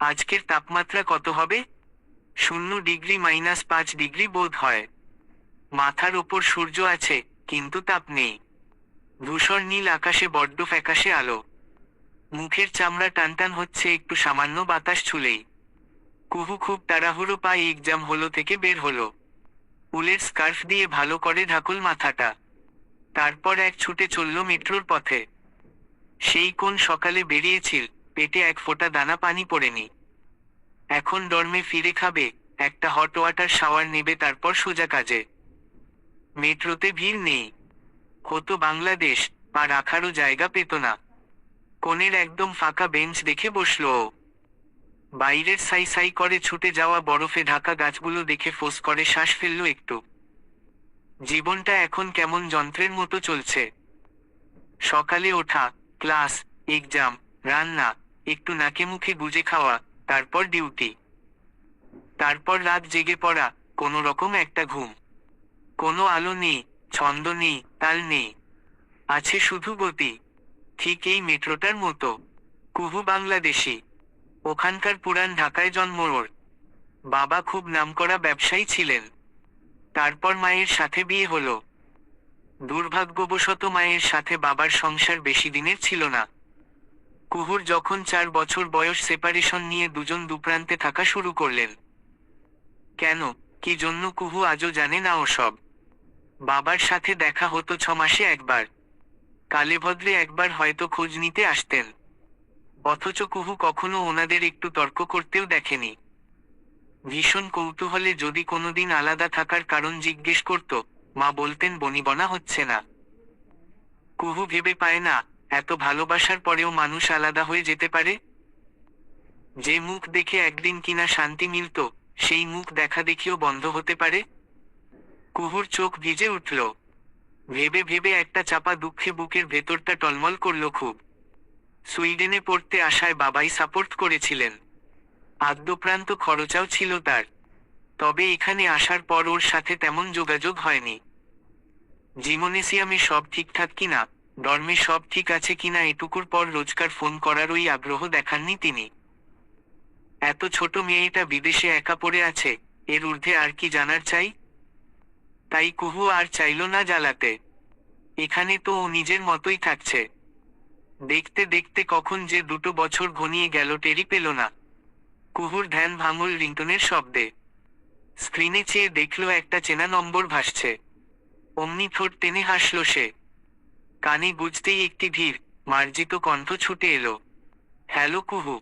আজকের তাপমাত্রা কত হবে? 0°-5° বোধ হয়। মাথার ওপর সূর্য আছে, কিন্তু তাপ নেই। ধূসর নীল আকাশে বড্ড ফ্যাকাশে আলো। মুখের চামড়া টানটান হচ্ছে একটু সামান্য বাতাস ছুলেই। কুহু খুব তাড়াহুড়ো পায়ে এক্সাম হলো থেকে বের হলো। উলের স্কার্ফ দিয়ে ভালো করে ঢাকুল মাথাটা। তারপর এক ছুটে চলল মেট্রোর পথে। সেই কোন সকালে বেরিয়েছিল, পেটে এক ফোঁটা দানা পানি পড়েনি। এখন ডর্মে ফিরে খাবে, একটা হট ওয়াটার শাওয়ার নেবে, তারপর সোজা কাজে। মেট্রোতে ভিড় নেই। হতো বাংলাদেশ, পা রাখারও জায়গা পেত না। কোণের একদম ফাঁকা বেঞ্চ দেখে বসল ও। বাইরের সাই সাই করে ছুটে যাওয়া বরফে ঢাকা গাছগুলো দেখে ফোঁস করে শ্বাস ফেলল একটু। জীবনটা এখন কেমন যন্ত্রের মতো চলছে। সকালে ওঠা, ক্লাস, এক্সাম, রান্না, একটু নাকে মুখে গুজে খাওয়া, তারপর ডিউটি। তারপর রাত জেগে পড়া, কোনো রকম একটা ঘুম। কোনো আলো নেই, ছন্দ নেই, তাল নেই। আছে শুধু গতি। ঠিক এই মেট্রোটার মতো। কুহু বাংলাদেশি। ওখানকার পুরান ঢাকায় জন্ম ওর। বাবা খুব নামকরা ব্যবসায়ী ছিলেন। তারপর মায়ের সাথে বিয়ে হলো। দুর্ভাগ্যবশত মায়ের সাথে বাবার সংসার বেশি দিনের ছিল না। কুহুর যখন 4 বছর বয়স, সেপারেশন নিয়ে দুজন দুপ্রান্তে থাকা শুরু করলেন। কেন, কি জন্য কুহু আজও জানে না ওসব। বাবার সাথে দেখা হতো 6 মাসে একবার। কালেভদ্রে একবার হয়তো খোঁজ নিতে আসতেন। অথচ কুহু কখনো ওনাদের একটু তর্ক করতেও দেখেনি। ভীষণ কৌতূহলে যদি কোনোদিন আলাদা থাকার কারণ জিজ্ঞেস করত, মা বলতেন বনিবনা হচ্ছে না। কুহু ভেবে পায় না, এত ভালোবাসার পরেও মানুষ আলাদা হয়ে যেতে পারে। যে মুখ দেখে একদিন কিনা শান্তি মিলত, সেই মুখ দেখা দেখিও বন্ধ হতে পারে। কুহুর চোখ ভিজে উঠল। ভেবে ভেবে একটা চাপা দুঃখে বুকের ভেতরটা টলমল করল খুব। সুইডেনে পড়তে আসায় বাবাই সাপোর্ট করেছিলেন। আদ্যপ্রান্ত খরচাও ছিল তার। তবে এখানে আসার পর ওর সাথে তেমন যোগাযোগ হয়নি। জিমনেসিয়ামে সব ঠিকঠাক কিনা, ডর্মে সব ঠিক আছে কিনা এটুকুর পর রোজকার ফোন করারই আগ্রহ দেখাননি তিনি। এত ছোট মেয়েটা বিদেশে একা পড়ে আছে, এর ঊর্ধ্বে আর কি জানার চাই? তাই কুহু আর চাইল না জ্বালাতে। এখানে তো ও নিজের মতোই থাকছে। দেখতে দেখতে কখন যে 2 বছর ঘনিয়ে গেল টেরই পেল না। কুহুর ধ্যান ভাঙল রিংটোনের শব্দে। স্ক্রিনে চেয়ে দেখল একটা চেনা নম্বর ভাসছে। অমনি ঠোঁট টেনে হাসল সে। কানে গুজতেই একটি ধীর, মার্জিত কণ্ঠ ছুটে এলো। হ্যালো কুহু।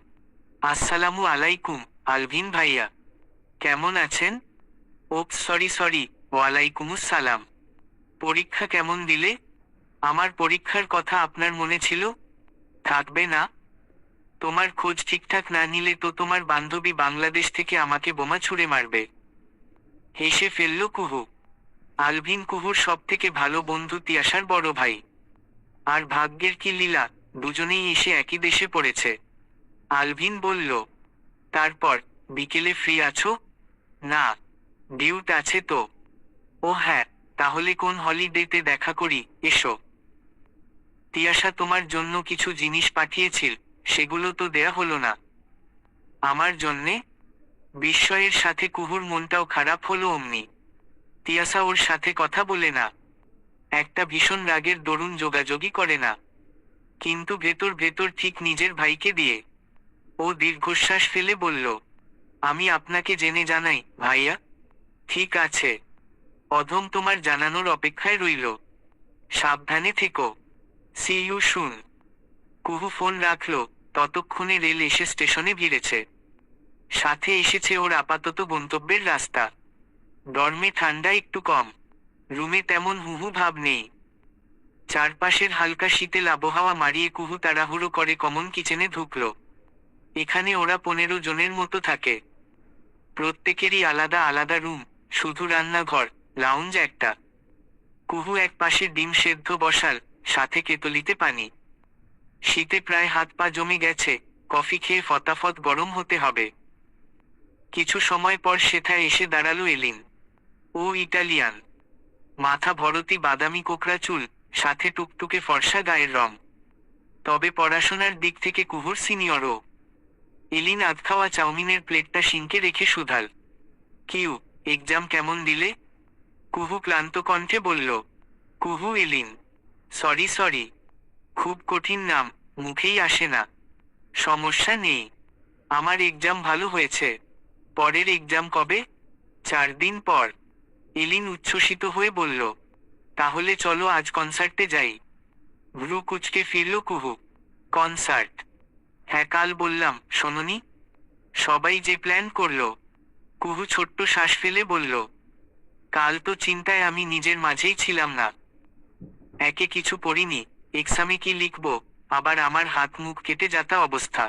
আসসালামু আলাইকুম, আলভিন ভাইয়া। কেমন আছেন? ওপস, সরি, ওয়ালাইকুমুস সালাম। পরীক্ষা কেমন দিলে? আমার পরীক্ষার কথা আপনার মনে ছিল? থাকবে না? তোমার খোঁজ ঠিকঠাক না নিলে তো তোমার বান্ধবী বাংলাদেশ থেকে আমাকে বোমা ছুঁড়ে মারবে। হেসে ফেলল কুহু। আলভিন কুহুর সবথেকে ভালো বন্ধু, তিয়াসার বড় ভাই। আর ভাগ্যের কি লীলা, দুজনেই এসে একই দেশে পড়েছে। আলভিন বলল, তারপর, বিকেলে ফ্রি আছো? না, ডিউট আছে তো। ও হ্যাঁ, তাহলে কোন হলিডেতে দেখা করি, এসো। তিয়াসা তোমার জন্য কিছু জিনিস পাঠিয়েছিল, সেগুলো তো দেয়া হলো না। আমার জন্যে? বিস্ময়ের সাথে কুহুর মনটাও খারাপ হলো অমনি। তিয়াসা ওর সাথে কথা বলে না। একটা ভীষণ রাগের দরুন যোগাযোগই করে না। কিন্তু ভেতর ভেতর ঠিক নিজের ভাইকে দিয়ে। ও দীর্ঘশ্বাস ফেলে বলল, আমি আপনাকে জেনে জানাই, ভাইয়া। ঠিক আছে। অধম তোমার জানানোর অপেক্ষায় রইল। সাবধানে থেকো। C you soon. কুহু ফোন রাখল। ততক্ষণে রেল এসে স্টেশনে ভিড়েছে। সাথে এসেছে ওর আপাতত গন্তব্যের রাস্তা। ডর্মে ঠান্ডা একটু কম। রুমে তেমন হুহু ভাব নেই। চারপাশের হালকা শীতেল আবহাওয়া মারিয়ে কুহু তাড়াহুড়ো করে কমন কিচেনে ঢুকল। এখানে ওরা 15 জনের মতো থাকে। প্রত্যেকেরই আলাদা আলাদা রুম, শুধু রান্নাঘর, লাউঞ্জ একটা। কুহু এক পাশে ডিম সেদ্ধ বসাল, সাথে কেতলিতে পানি। শীতে প্রায় হাত পা জমে গেছে, কফি খেয়ে ফতাফত গরম হতে হবে। কিছু সময় পর সেথায় এসে দাঁড়ালো এলিন। ও ইটালিয়ান। মাথা ভরতি বাদামি কোকড়া চুল, সাথে টুকটুকে ফর্সা গায়ের রং। তবে পড়াশোনার দিক থেকে কুহুর সিনিয়রও। এলিন আধখাওয়া চাউমিনের প্লেটটা সিঙ্কে রেখে শুধাল, কিউ, এক্সাম কেমন দিলে? কুহু ক্লান্ত কণ্ঠে বলল, কুহু এলিন, সরি, খুব কঠিন নাম, মুখেই আসে না। সমস্যা নেই, আমার এক্সাম ভালো হয়েছে। পরের এক্সাম কবে? 4 দিন পর। এলিন উচ্ছ্বসিত হয়ে বলল, তাহলে চলো আজ কনসার্টে যাই। ভ্রু কুচকে ফিরল কুহু। কনসার্ট? হ্যাঁ, কাল বললাম, শোনোনি? সবাই যে প্ল্যান করলো। কুহু ছোট্ট শ্বাস ফেলে বলল, কাল তো চিন্তায় আমি নিজের মাঝেই ছিলাম না। একে কিছু পড়িনি, এক্সামে কি লিখব, আবার আমার হাত মুখ কেটে যাতা অবস্থা।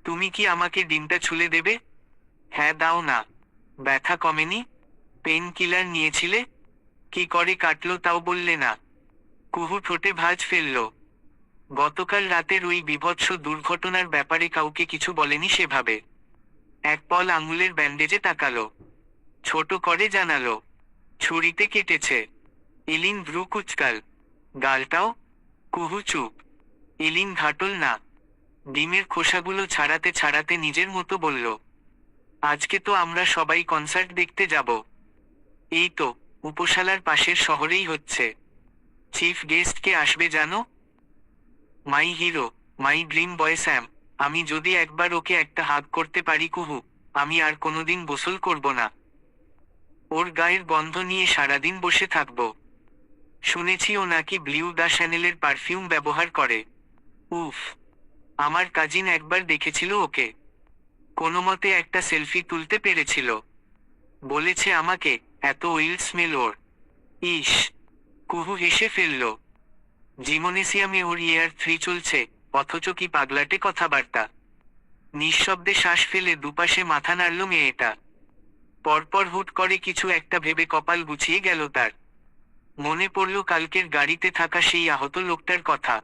তুমি কি আমাকে ডিমটা ছুলে দেবে? হ্যাঁ দাও না। ব্যথা কমেনি? পেন কিলার নিয়েছিলে? কি করে কাটলো তাও বললে না। কুহু ঠোঁটে ভাঁজ ফেলল। গতকাল রাতের ওই বীভৎস দুর্ঘটনার ব্যাপারে কাউকে কিছু বলেনি সেভাবে। এক পল আঙুলের ব্যান্ডেজে তাকালো। ছোট করে জানালো, ছুরিতে কেটেছে। এলিন ভ্রু কুচকাল। গালটাও? কুহু চুপ। এলিন ঘাটল না। ডিমের খোসাগুলো ছাড়াতে ছাড়াতে নিজের মতো বলল, আজকে তো আমরা সবাই কনসার্ট দেখতে যাব। এই তো, উপসালার পাশের শহরেই হচ্ছে। চিফ গেস্ট কে আসবে জানো? My hero, my dream boy Sam. আমি যদি একবার ওকে একটা হাগ করতে পারি কুহু, আমি আর কোনোদিন গোসল করব না। ওর গায়ের গন্ধ নিয়ে সারাদিন বসে থাকব। শুনেছি ও নাকি ব্লিউ দ্য শ্যানেলের পারফিউম ব্যবহার করে। উফ, আমার কাজিন একবার দেখেছিল ওকে। কোনোমতে একটা সেলফি তুলতে পেরেছিল। বলেছে আমাকে, এত অয়েল স্মেল ওর। ইস! কুহু হেসে ফেলল। জিমনেসিয়ামে ওর ইয়ার 3 চলছে, অথচ কি পাগলাটে কথাবার্তা। নিঃশব্দে শ্বাস ফেলে দুপাশে মাথা নাড়ল মেয়েটা। পরপর হুট করে কিছু একটা ভেবে কপাল গুছিয়ে গেল তার। মনে পড়ল কালকের গাড়িতে থাকা সেই আহত লোকটার কথা।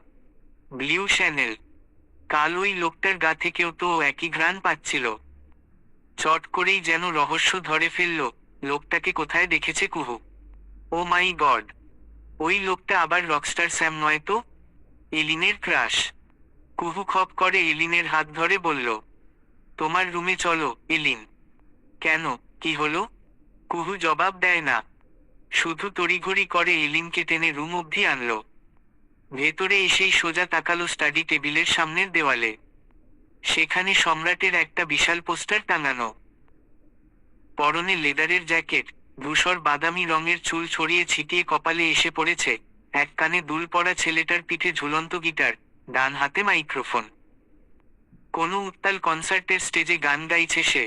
Blew channel. কাল ওই লোকটার গা থেকেও তো ও একই ঘ্রাণ পাচ্ছিল। চট করেই যেন রহস্য ধরে ফেলল, লোকটাকে কোথায় দেখেছে কুহু। ও মাই গড! ওই লোকটা আবার রকস্টার স্যাম নয় তো? এলিনের ক্রাশ। কুহু খপ করে এলিনের হাত ধরে বলল, তোমার রুমে চলো এলিন। কেন, কি হলো? কুহু জবাব দেয় না, শুধু তড়িঘড়ি করে এলিনকে টেনে রুম অবধি আনল। ভেতরে এসেই সোজা তাকালো স্টাডি টেবিলের সামনের দেওয়ালে। সেখানে সম্রাটের একটা বিশাল পোস্টার টাঙানো। পরনে লেদারের জ্যাকেট, ধূসর বাদামি রঙের চুল ছড়িয়ে ছিটিয়ে কপালে এসে পড়েছে, এক কানে দুল পরা ছেলেটার পিঠে ঝুলন্ত গিটার, ডান হাতে মাইক্রোফোন। কোনো উত্তাল কনসার্টের স্টেজে গান গাইছে সে।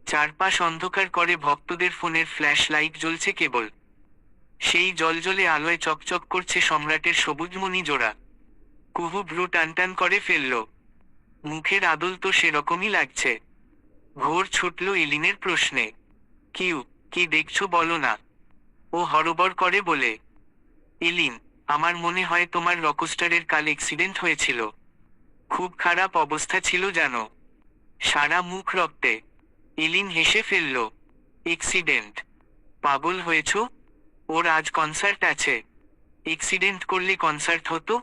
চারপাশ অন্ধকার করে ভক্তদের ফোনের ফ্ল্যাশ লাইট জ্বলছে কেবল। সেই জলজলে আলোয় চকচক করছে সম্রাটের সবুজমণি জোড়া। কুহু ভ্রু টানটান করে ফেলল। মুখের আদল তো সেরকমই লাগছে। ঘোর ছুটল এলিনের প্রশ্নে, কিউ, কি দেখছো বলো না? ও হরবর করে বলে, এলিন, আমার মনে হয় তোমার রকস্টারের কাল অ্যাক্সিডেন্ট হয়েছিল। খুব খারাপ অবস্থা ছিল জানো। সারা মুখ রক্তে। এলিন হেসে ফেলল। অ্যাক্সিডেন্ট? পাগল হয়েছ? ওর আজ কনসার্ট আছে। অ্যাক্সিডেন্ট করলে কনসার্ট হতো?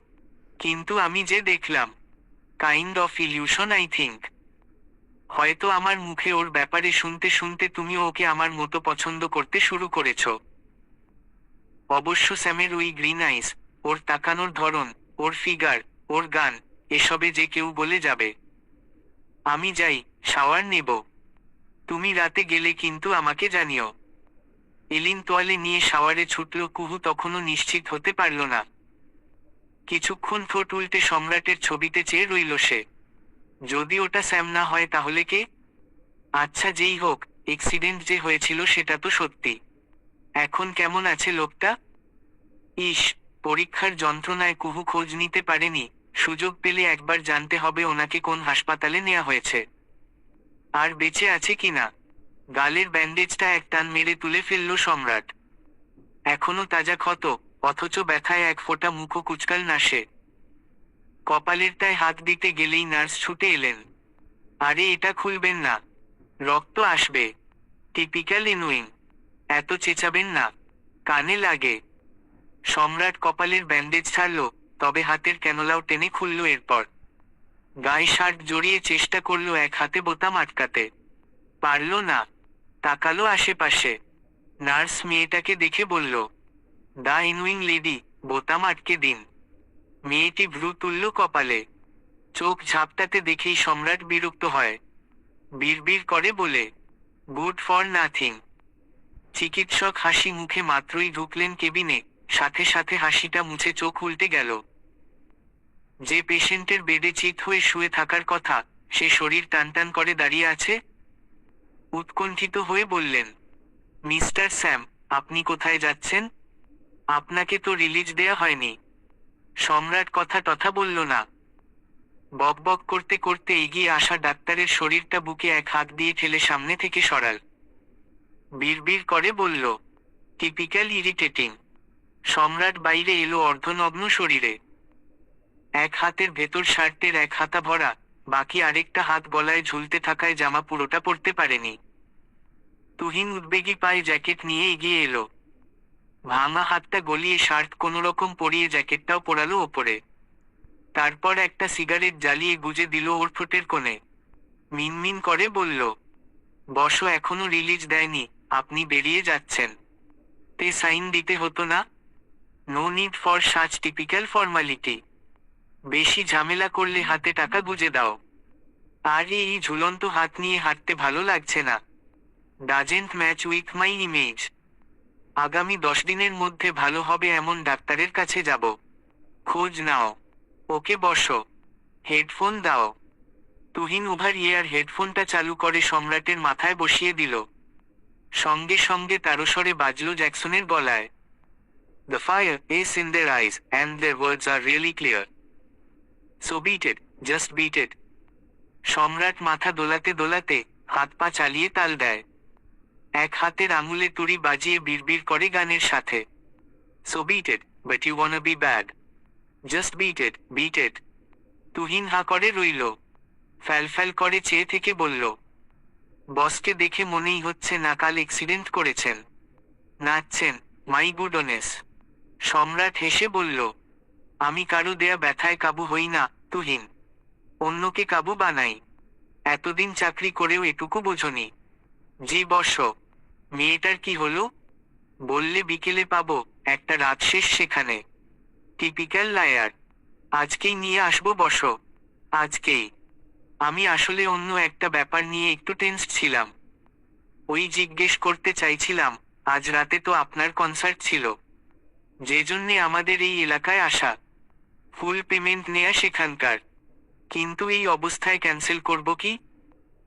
কিন্তু আমি যে দেখলাম, kind of illusion I think. হয়তো আমার মুখে ওর ব্যাপারে শুনতে শুনতে তুমিও ওকে আমার মতো পছন্দ করতে শুরু করেছ। অবশ্য স্যামের ওই গ্রিন আইস, ওর তাকানোর ধরন, ওর ফিগার, ওর গান, এসবে যে কেউ বলে যাবে। আমি যাই, শাওয়ার নেব। তুমি রাতে গেলে কিন্তু আমাকে জানিও। এলিন তোয়ালে নিয়ে শাওয়ারে ছুটল। কুহু তখনও নিশ্চিত হতে পারল না। কিছুক্ষণ ঠোঁট উল্টে সম্রাটের ছবিতে চেয়ে রইল সে। যদি ওটা স্যাম না হয় তাহলে কে? আচ্ছা যেই হোক, অ্যাক্সিডেন্ট যে হয়েছিল সেটা তো সত্যি। এখন কেমন আছে লোকটা? ইস! পরীক্ষার যন্ত্রণায় কুহু খোঁজ নিতে পারেনি। সুযোগ পেলে একবার জানতে হবে ওনাকে কোন হাসপাতালে নেওয়া হয়েছে, আর বেঁচে আছে কিনা। গালের ব্যান্ডেজটা এক টান মেরে তুলে ফেলল সম্রাট। এখনো তাজা ক্ষত, অথচ ব্যথায় এক ফোঁটা মুখও কুচকাল না সে। কপালেরটায় হাত দিতে গেলেই নার্স ছুটে এলেন। আরে এটা খুলবেন না, রক্ত আসবে। টিপিক্যাল ইনুইং। এত চেঁচাবেন না, কানে লাগে। সম্রাট কপালের ব্যান্ডেজ ছাড়ল, তবে হাতের ক্যানোলাও টেনে খুলল এরপর। গায়ে শার্ট জড়িয়ে চেষ্টা করলো এক হাতে বোতাম আটকাতে, পারল না। তাকালো আশেপাশে। নার্স মেয়েটাকে দেখে বলল, দ্য ইনউইং লেডি, বোতাম আটকে দিন। মেয়েটি ভ্রু তুলল কপালে। চোখ ঝাপটাতে দেখেই সম্রাট বিরক্ত হয়। বিড়বিড় করে বলে, গুড ফর নাথিং। চিকিৎসক হাসি মুখে মাত্রই ঢুকলেন কেবিনে, সাথে সাথে হাসিটা মুছে চোখ উল্টে গেল। যে পেশেন্টের বেডে চিত হয়ে শুয়ে থাকার কথা, সে শরীর টানটান করে দাঁড়িয়ে আছে। উৎকণ্ঠিত হয়ে বললেন, মিস্টার স্যাম, আপনি কোথায় যাচ্ছেন? আপনাকে তো রিলিজ দেয়া হয়নি। সম্রাট কথা টথা বলল না। বকবক করতে করতে এগিয়ে আসা ডাক্তারের শরীরটা বুকে এক হাত দিয়ে ঠেলে সামনে থেকে সরাল। বিড়বিড় করে বলল, টিপিক্যাল ইরিটেটিং। সম্রাট বাইরে এলো অর্ধনগ্ন শরীরে। এক হাতের ভেতর শার্টের এক হাতা ভরা, বাকি আরেকটা হাত গলায় ঝুলতে থাকায় জামা পুরোটা পরতে পারেনি। তুহিন উদ্বেগী পায়ে জ্যাকেট নিয়ে এগিয়ে এলো। ভাঙা হাতটা গলিয়ে শার্ট কোনোরকম পরিয়ে জ্যাকেটটাও পরালো ওপরে। তারপর একটা সিগারেট জ্বালিয়ে গুজে দিল ওর ঠোঁটের কোণে। মিনমিন করে বলল, বসো, এখনো রিলিজ দেয়নি, আপনি বেরিয়ে যাচ্ছেন। তে সাইন দিতে হতো না? No need for such typical formality. বেশি ঝামেলা করলে হাতে টাকা গুজে দাও। আর এই ঝুলন্ত হাত নিয়ে হাঁটতে ভালো লাগছে না। Doesn't match with my image. আগামী 10 দিনের মধ্যে ভালো হবে এমন ডাক্তারের কাছে যাব। খোঁজ নাও। ওকে বসো। হেডফোন দাও। তুহিন ওভার ইয়ার হেডফোনটা চালু করে সম্রাটের মাথায় বসিয়ে দিল। সঙ্গে সঙ্গে তারস্বরে বাজল জ্যাকসনের গলায়, the fire is in their eyes and there words are really clear. So beat it, just beat ইট। সম্রাট মাথা দোলাতে দোলাতে হাত পা চালিয়ে তাল দেয়। এক হাতের আঙুলে তুড়ি বাজিয়ে বিড়বিড় করে গানের সাথে, so beat it, but you wanna be bad. Just beat it, beat it. Tuhin হা করে রইল। ফ্যালফ্যাল করে চেয়ে থেকে বলল, বসকে দেখে মনেই হচ্ছে না কাল অ্যাক্সিডেন্ট করেছেন। নাচছেন, মাই গুডনেস। সম্রাট হেসে বলল, আমি কারো দেয়া ব্যথায় কাবু হই না, তুহিন। অন্যকে কাবু বানাই। এতদিন চাকরি করেও এটুকু বোঝনি। জি বসো। মেয়েটার কি হলো? বললে বিকেলে পাবো, একটা রাত শেষ সেখানে। Typical liar. আজকেই নিয়ে আসবো, বসো। আজকেই। আমি আসলে অন্য একটা ব্যাপার নিয়ে একটু টেন্সড ছিলাম। ওই জিজ্ঞেস করতে চাইছিলাম, আজ রাতে তো আপনার কনসার্ট ছিল, যে জন্যে আমাদের এই এলাকায় আসা। ফুল পেমেন্ট নেয়া সেখানকার। কিন্তু এই অবস্থায় ক্যান্সেল করব কি?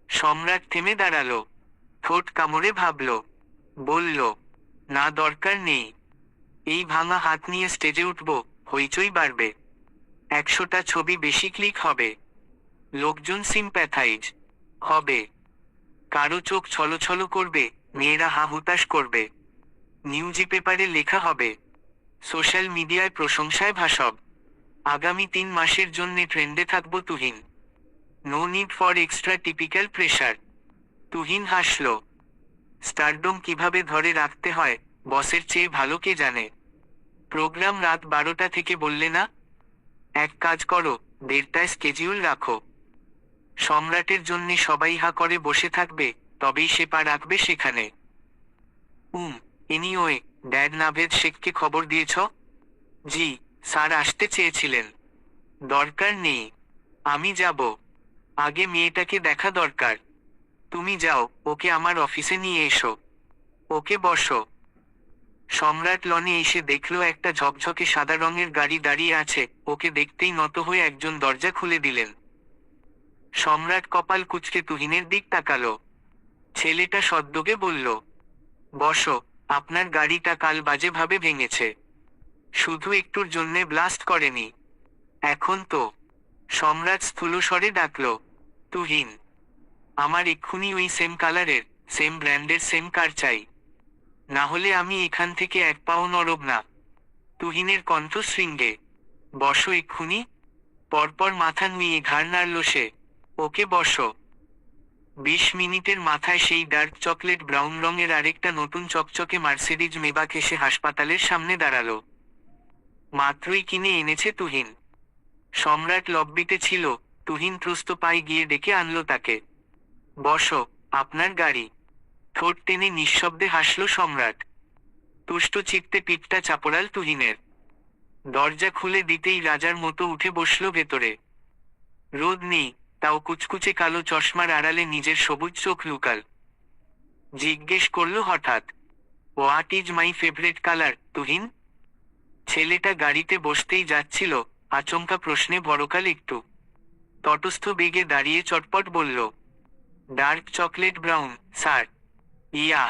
সম্রাট থেমে দাঁড়ালো। ঠোঁট কামড়ে ভাবল। বলল, না, দরকার নেই। এই ভাঙা হাত নিয়ে স্টেজে উঠব, হইচই বাড়বে। 100টা ছবি বেশি ক্লিক হবে। লোকজন সিম্প্যাথাইজ হবে। কারো চোখ ছলছল করবে, মেয়েরা হা হুতাশ করবে। নিউজ পেপারে লেখা হবে। সোশ্যাল মিডিয়ায় প্রশংসায় ভাসব। আগামী 3 মাসের জন্যে ট্রেন্ডে থাকবো, Tuhin. No need for extra typical pressure. Tuhin হাসল। স্টারডম কিভাবে ধরে রাখতে হয়, বসের চেয়ে ভালো কে জানে। প্রোগ্রাম রাত 12টা থেকে বললে না? এক কাজ করো, 1:30টায় স্কেজিউল রাখো। সম্রাটের জন্যে সবাই হা করে বসে থাকবে, তবেই সে পা রাখবে সেখানে। এনিওয়ে, ড্যাড নাভেদ শেখকে খবর দিয়েছ? জি, স্যার আসতে চেয়েছিলেন। দরকার নেই, আমি যাব। আগে মেয়েটাকে দেখা দরকার। তুমি যাও, ওকে আমার অফিসে নিয়ে এসো। ওকে বসো। সম্রাট লনে এসে দেখল একটা ঝকঝকে সাদা রঙের গাড়ি দাঁড়িয়ে আছে। ওকে দেখতেই নত হয়ে একজন দরজা খুলে দিলেন। সম্রাট কপাল কুঁচকে তুহিনের দিক তাকালো। ছেলেটা সদ্যোগে বলল, বসো, আপনার গাড়িটা কাল বাজেভাবে ভেঙেছে। শুধু একটুর জন্যে ব্লাস্ট করেনি। এখন তো। সম্রাট স্থূলস্বরে ডাকল, তুহিন, আমার এক্ষুনি ওই সেম কালারের, সেম ব্র্যান্ডের সেম কার চাই। না হলে আমি এখান থেকে এক পাও নড়ব না। তুহিনের কণ্ঠ শৃঙ্গে। বসো এক্ষুনি। পরপর মাথা নুইয়ে ঘাড় নাড়ল সে। ওকে বসো। 20 মিনিটের মাথায় সেই ডার্ক চকলেট ব্রাউন রঙের আরেকটা নতুন চকচকে মার্সিডিজ মেবাক এসে হাসপাতালের সামনে দাঁড়ালো। মাত্রই কিনে এনেছে তুহিন। সম্রাট লব্বিতে ছিল, তুহিন ত্রস্ত পায়ে গিয়ে ডেকে আনলো তাকে। বসো, আপনার গাড়ি। ঠোঁট টেনে নিঃশব্দে হাসল সম্রাট। তুষ্ট চিত্তে পিঠটা চাপড়াল তুহিনের। দরজা খুলে দিতেই রাজার মতো উঠে বসল ভেতরে। রোদ নেই, তাও কুচকুচে কালো চশমার আড়ালে নিজের সবুজ চোখ লুকাল। জিজ্ঞেস করল হঠাৎ, what is my favourite colour, Tuhin? ছেলেটা গাড়িতে বসতেই যাচ্ছিল, আচমকা প্রশ্নে বড়কাল একটু তটস্থ বেগে দাঁড়িয়ে চটপট বলল, dark chocolate brown, sir. Yeah,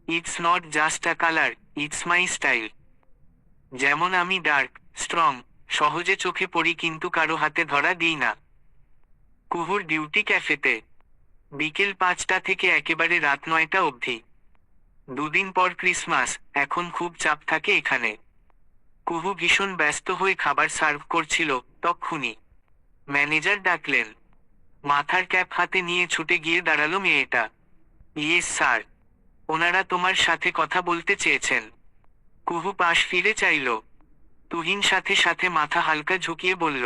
it's not just a colour, it's my style. যেমন আমি ডার্ক, স্ট্রং, সহজে চোখে পড়ি কিন্তু কারো হাতে ধরা দিই না। কুহুর ডিউটি ক্যাফেতে, বিকেল 5টা থেকে একেবারে রাত 9টা অবধি। দুদিন পর ক্রিসমাস, এখন খুব চাপ থাকে এখানে। কুহু ভীষণ ব্যস্ত হয়ে খাবার সার্ভ করছিল, তক্ষুনি ম্যানেজার ডাকলেন। মাথার ক্যাপ হাতে নিয়ে ছুটে গিয়ে দাঁড়ালো মেয়েটা। ইয়েস স্যার, ওনারা তোমার সাথে কথা বলতে চেয়েছেন। কুহু পাশ ফিরে চাইল। তুহিন সাথে সাথে মাথা হালকা ঝুঁকিয়ে বলল,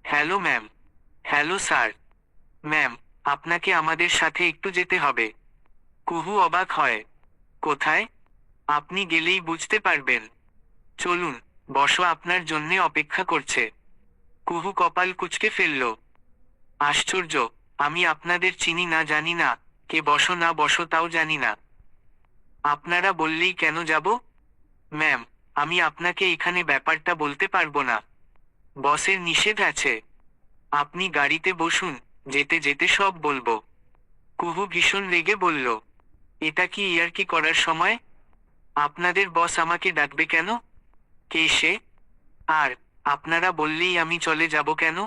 hello ma'am. Hello sir. Ma'am, আপনাকে আমাদের সাথে একটু যেতে হবে। কুহু অবাক হয়। কোথায়? আপনি গেলেই বুঝতে পারবেন। চলুন, বসো, আপনার জন্যে অপেক্ষা করছে। কুহু কপাল কুঁচকে ফেলল। আশ্চর্য, আমি আপনাদের চিনি না, জানি না কে বসো না বসো তাও জানি না। আপনারা বললেই কেন যাব? ম্যাম, আমি আপনাকে এখানে ব্যাপারটা বলতে পারবো না। বসের নিষেধ আছে। আপনি গাড়িতে বসুন, যেতে যেতে সব বলবো। কুহু ভীষণ রেগে বলল, এটা কি ইয়ার্কি করার সময়? আপনাদের বস আমাকে ডাকবে কেন? কে সে? আর আপনারা বললেই আমি চলে যাব কেন?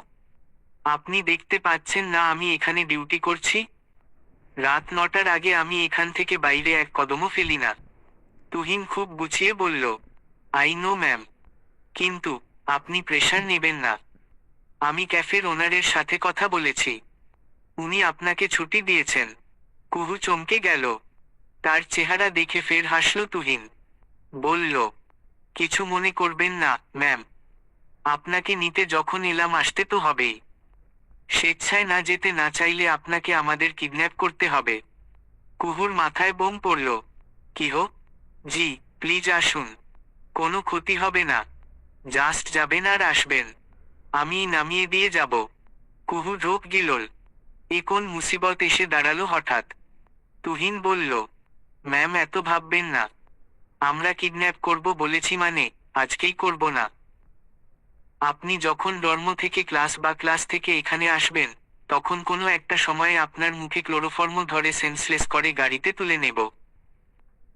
আপনি দেখতে পাচ্ছেন না আমি এখানে ডিউটি করছি? রাত 9টার আগে আমি এখান থেকে বাইরে এক কদমও ফেলি না। তুহিন খুব গুছিয়ে বলল, আই নো ম্যাম, কিন্তু আপনি প্রেশার নেবেন না। আমি ক্যাফের ওনারের সাথে কথা বলেছি। উনি আপনাকে ছুটি দিয়েছেন। কুহু চমকে গেল। তার চেহারা দেখে ফের হাসল তুহিন। বলল, কিছু মনে করবেন না ম্যাম, আপনাকে নিতে যখন এলাম আসতে তো হবেই। স্বেচ্ছায় না যেতে না চাইলে আপনাকে আমাদের কিডন্যাপ করতে হবে। কুহুর মাথায় বোম পড়ল। কি হো? জি, প্লিজ আসুন, কোনো ক্ষতি হবে না। জাস্ট যাবেন আর আসবেন, আমি নামিয়ে দিয়ে যাব। কুহু ঢোক গিলল। এ কোন মুসিবত এসে দাঁড়ালো হঠাৎ? তুহিন বলল, ম্যাম এত ভাববেন না। আমরা কিডন্যাপ করব বলেছি মানে আজকেই করব না। আপনি যখন ডর্ম থেকে ক্লাস থেকে এখানে আসবেন, তখন কোনো একটা সময়ে আপনার মুখে ক্লোরোফর্ম ধরে সেন্সলেস করে গাড়িতে তুলে নেব।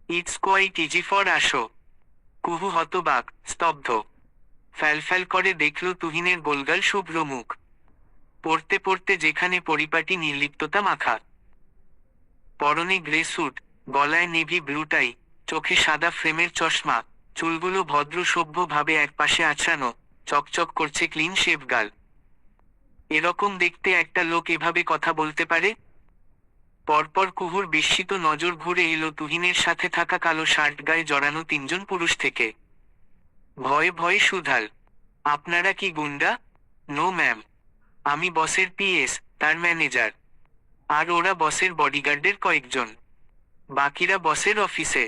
ইটস কোয়াইট ইজি ফর আসো। কুহু হতবাক, স্তব্ধ। ফ্যালফ্যাল করে দেখল তুহিনের গোলগাল শুভ্র মুখ। পড়তে পড়তে যেখানে পরিপাটি নির্লিপ্ততা মাখা। পরনে গ্রে স্যুট, গলায় নেভি ব্লু টাই, চোখে সাদা ফ্রেমের চশমা, চুলগুলো ভদ্র সভ্য ভাবে একপাশে আছড়ানো, চকচক করছে ক্লিন শেভ গাল। এরকম দেখতে একটা লোক এভাবে কথা বলতে পারে? পরপর কুহুর বিস্মিত নজর ঘুরে এলো তুহিনের সাথে থাকা কালো শার্ট গায়ে জড়ানো 3জন পুরুষ থেকে। ভয়ে ভয়ে শুধাল, আপনারা কি গুন্ডা? নো ম্যাম, আমি বসের পিএস, তার ম্যানেজার। আর ওরা বসের বডিগার্ডের কয়েকজন। বাকিরা বসের অফিসে।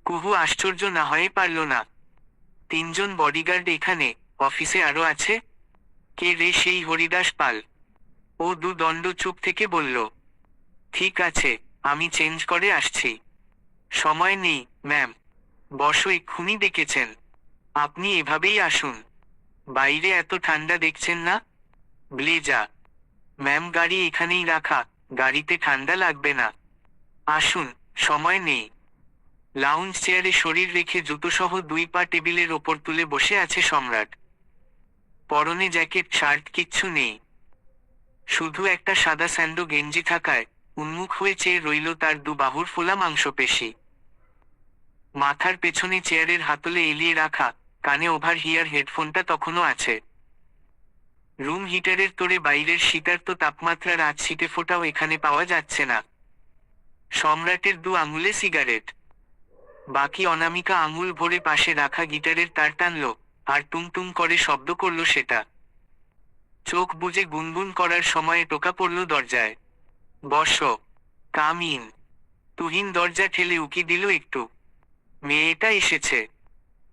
কুহু আশ্চর্য না হয়ে পারল না। 3জন বডিগার্ড এখানে, অফিসে আরো আছে? কে রে সেই হরিদাস পাল? ও দণ্ড চুপ থেকে বলল, ঠিক আছে, আমি চেঞ্জ করে আসছি। সময় নেই ম্যাম, বসো, এক্ষুনি ডেকেছেন। আপনি এভাবেই আসুন। বাইরে এত ঠান্ডা দেখছেন না? ব্লেজা। ম্যাম গাড়ি এখানেই রাখা, গাড়িতে ঠান্ডা লাগবে না। আসুন, সময় নেই। লাউঞ্জ চেয়ারে শরীর রেখে জুতোসহ 2 পা টেবিলের ওপর তুলে বসে আছে সম্রাট। পরনে জ্যাকেট শার্ট কিচ্ছু নেই, শুধু একটা সাদা স্যান্ডো গেঞ্জি থাকায় উন্মুখ হয়ে চেয়ে রইল তার 2 বাহুর ফোলা মাংসপেশি। মাথার পেছনে চেয়ারের হাতলে এলিয়ে রাখা কানে ওভার হিয়ার হেডফোনটা তখনও আছে। রুম হিটারের তোড়ে বাইরের শীতার্ত তাপমাত্রার আজ ছিটে ফোটাও এখানে পাওয়া যাচ্ছে না। সম্রাটের 2 আঙুলে সিগারেট, বাকি অনামিকা আঙুল ভরে পাশে রাখা গিটারের তার টানল, আর টুংটুং করে শব্দ করল সেটা। চোখ বুজে গুনগুন করার সময়ে টোকা পড়ল দরজায়। বসো। Come in. তুহিন দরজা ঠেলে উকি দিল একটু। মেয়েটা এসেছে।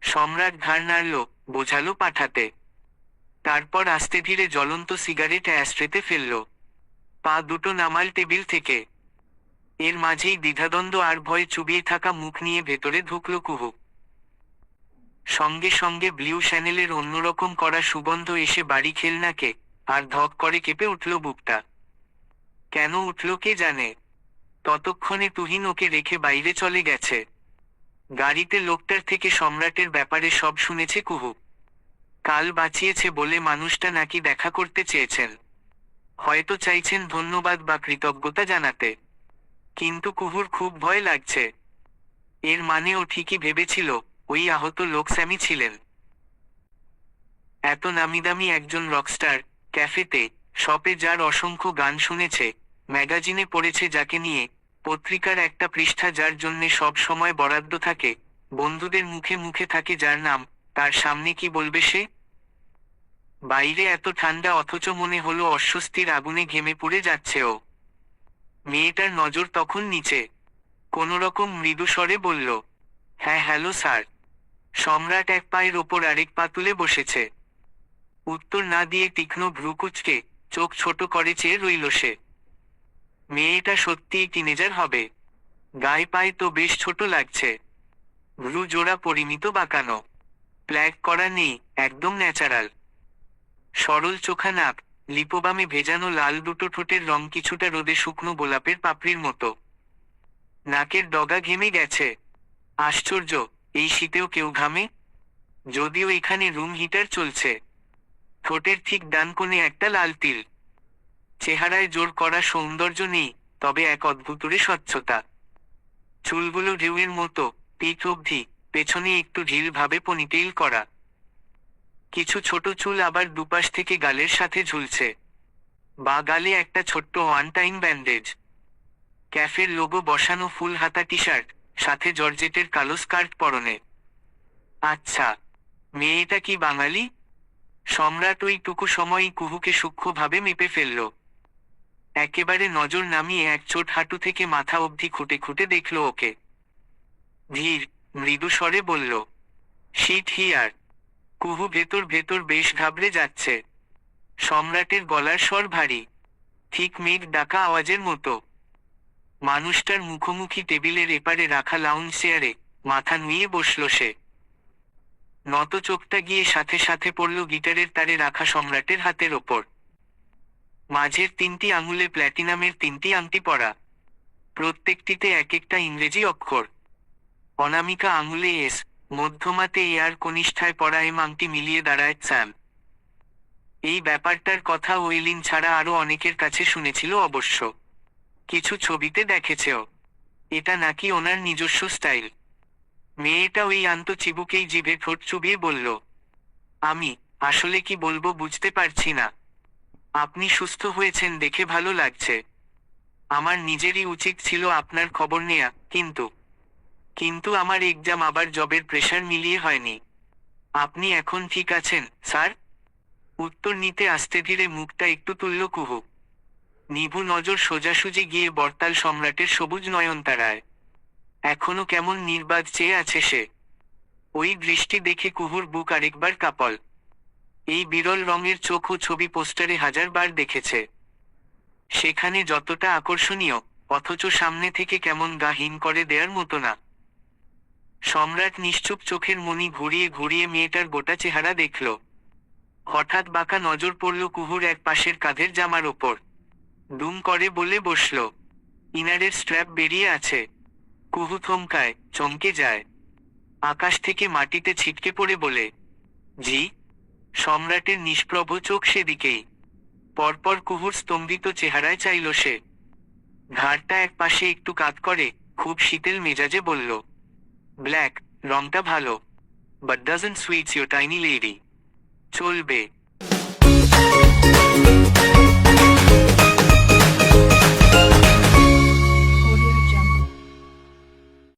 সম্রাট ঘাড় নাড়ল, বোঝালো পাঠাতে। তারপর আস্তে ধীরে জ্বলন্ত সিগারেট অ্যাশট্রেতে ফেলল। পা দুটো নামাল টেবিল থেকে। এর মাঝেই দ্বিধাদ্বন্দ্ব আর ভয়ে চুবিয়ে থাকা মুখ নিয়ে ভেতরে ঢুকল কুহু। সঙ্গে সঙ্গে ব্লু শ্যানেলের অন্যরকম করা সুগন্ধ এসে বাড়ি খেলনাকে, আর ধক করে কেঁপে উঠল বুকটা। কেন উঠল কে জানে। ততক্ষণে তুহিন ওকে রেখে বাইরে চলে গেছে। গাড়িতে লোকটার থেকে সম্রাটের ব্যাপারে সব শুনেছে কুহু। কাল বাঁচিয়েছে বলে মানুষটা নাকি দেখা করতে চেয়েছেন। হয়তো চাইছেন ধন্যবাদ বা কৃতজ্ঞতা জানাতে। কিন্তু কুহুর খুব ভয় লাগছে। এর মানে ও ঠিকই ভেবেছিল ওই আহত লোক স্যামি ছিলেন। এত নামিদামি একজন রকস্টার, ক্যাফেতে, শপে যার অসংখ্য গান শুনেছে, ম্যাগাজিনে পড়েছে যাকে নিয়ে, পত্রিকার একটা পৃষ্ঠা যার জন্যে সব সময় বরাদ্দ থাকে, বন্ধুদের মুখে মুখে থাকে যার নাম, তার সামনে কি বলবে সে? বাইরে এত ঠান্ডা অথচ মনে হলো অস্বস্তির আগুনে ঘেমে পুড়ে যাচ্ছে ও। মেয়েটার নজর তখন নিচে। কোনোরকম মৃদু স্বরে বলল, হ্যাঁ হ্যালো স্যার। সম্রাট এক পায়ের ওপর আরেক পা তুলে বসেছে। উত্তর না দিয়ে তীক্ষ্ণ ভ্রু কুঁচকে চোখ ছোট করে চেয়ে রইল সে। মেয়েটা সত্যিই টিনেজার হবে। গায়ে পায়ে তো বেশ ছোট লাগছে। ভ্রু জোড়া পরিমিত বাঁকানো। প্ল্যাক করা নেই, একদম ন্যাচারাল। সরল চোখা নাক, লিপোবামে ভেজানো লাল দুটো ঠোঁটের রং কিছুটা রোদে শুকনো গোলাপের পাপড়ির মতো। নাকের ডগা ঘেমে গেছে। আশ্চর্য, এই শীতেও কেউ ঘামে? যদিও এখানে রুম হিটার চলছে। ঠোঁটের ঠিক ডান কোণে একটা লাল তিল। চেহারায় জোর করা সৌন্দর্য নেই, তবে এক অদ্ভুতুরে স্বচ্ছতা। চুলগুলো ঢেউয়ের মতো, পিঠ অবধি, পেছনে একটু ঢিল ভাবে পনিটেইল করা। কিছু ছোট চুল আবার দুপাশ থেকে গালের সাথে ঝুলছে। বা গালে একটা ছোট্ট ওয়ান টাইম ব্যান্ডেজ। ক্যাফের লোগো বসানো ফুল হাতা টি শার্ট, সাথে জর্জেটের কালো স্কার্ট পরনে। আচ্ছা, মেয়েটা কি বাঙালি? সম্রাট ওইটুকু সময়ই কুহুকে সূক্ষ্মভাবে মেপে ফেলল। একেবারে নজর নামিয়ে এক চোট হাঁটু থেকে মাথা অবধি খুঁটে খুঁটে দেখল ওকে। ধীর, মৃদু স্বরে বলল, শিট হিয়ার। কুহু ভেতর ভেতর বেশ ঘাবড়ে যাচ্ছে। সম্রাটের গলার স্বর ভারী, ঠিক মেঘ ডাকা আওয়াজের মতো। মানুষটার মুখোমুখি টেবিলের এপারে রাখা লাউঞ্জ চেয়ারে মাথা নুয়ে বসল সে। নত চোখটা গিয়ে সাথে সাথে পড়ল গিটারের তারে রাখা সম্রাটের হাতের ওপর। মাঝের 3টি আঙুলে প্ল্যাটিনামের 3টি আংটি পরা। প্রত্যেকটিতে এক একটা ইংরেজি অক্ষর। অনামিকা আঙুলে এস, মধ্যমাতে এ আর কনিষ্ঠায় পরা এম আংটি মিলিয়ে দাঁড়ায় স্যাম। এই ব্যাপারটার কথা ওয়েলিন ছাড়া আরো অনেকের কাছে শুনেছিল অবশ্য। কিছু ছবিতে দেখেছেও। এটা নাকি ওনার নিজস্ব স্টাইল। মেয়েটা ওই আন্ত চিবুকেই জিভে ঠোঁট চুবিয়ে বলল, আমি আসলে কি বলবো বুঝতে পারছি না। আপনি সুস্থ হয়েছেন দেখে ভালো লাগছে। আমার নিজেরই উচিত ছিল আপনার খবর নেয়া, কিন্তু আমার এক্সাম আবার জবের প্রেশার মিলিয়ে হয়নি। আপনি এখন ঠিক আছেন স্যার? উত্তর নিতে আস্তে ধীরে মুখটা একটু তুলল কুহু। নিভু নজর সোজাসুজি গিয়ে বর্তাল সম্রাটের সবুজ নয়নতারায়। এখনো কেমন নির্বাদ চেয়ে আছে সে। ওই দৃষ্টি দেখে কুহুর বুক আরেকবার কাঁপল। এই বিরল রঙের চোখ ও ছবি পোস্টারে 1000বার দেখেছে। সেখানে যতটা আকর্ষণীয়, অথচ সামনে থেকে কেমন গা হিম করে দেয়ার মতো না। সম্রাট নিশ্চুপ চোখের মনি ঘুরিয়ে ঘুরিয়ে মেয়েটার গোটা চেহারা দেখল। হঠাৎ বাঁকা নজর পড়ল কুহুর এক পাশের কাঁধের জামার ওপর। দুম করে বলে বসল, ইনারের স্ট্র্যাপ বেরিয়ে আছে। কুহু থমকায়, চমকে যায়। আকাশ থেকে মাটিতে ছিটকে পড়ে বলে, জি? সম্রাটের নিষ্প্রভ চোখ সেদিকেই। পরপর কুহুর স্তম্ভিত চেহারায় চাইল সে। ঘাড়টা এক পাশে একটু কাত করে খুব শীতল মেজাজে বলল, ব্ল্যাক, রংটা ভালো। But doesn't sweets your tiny lady. চলবে।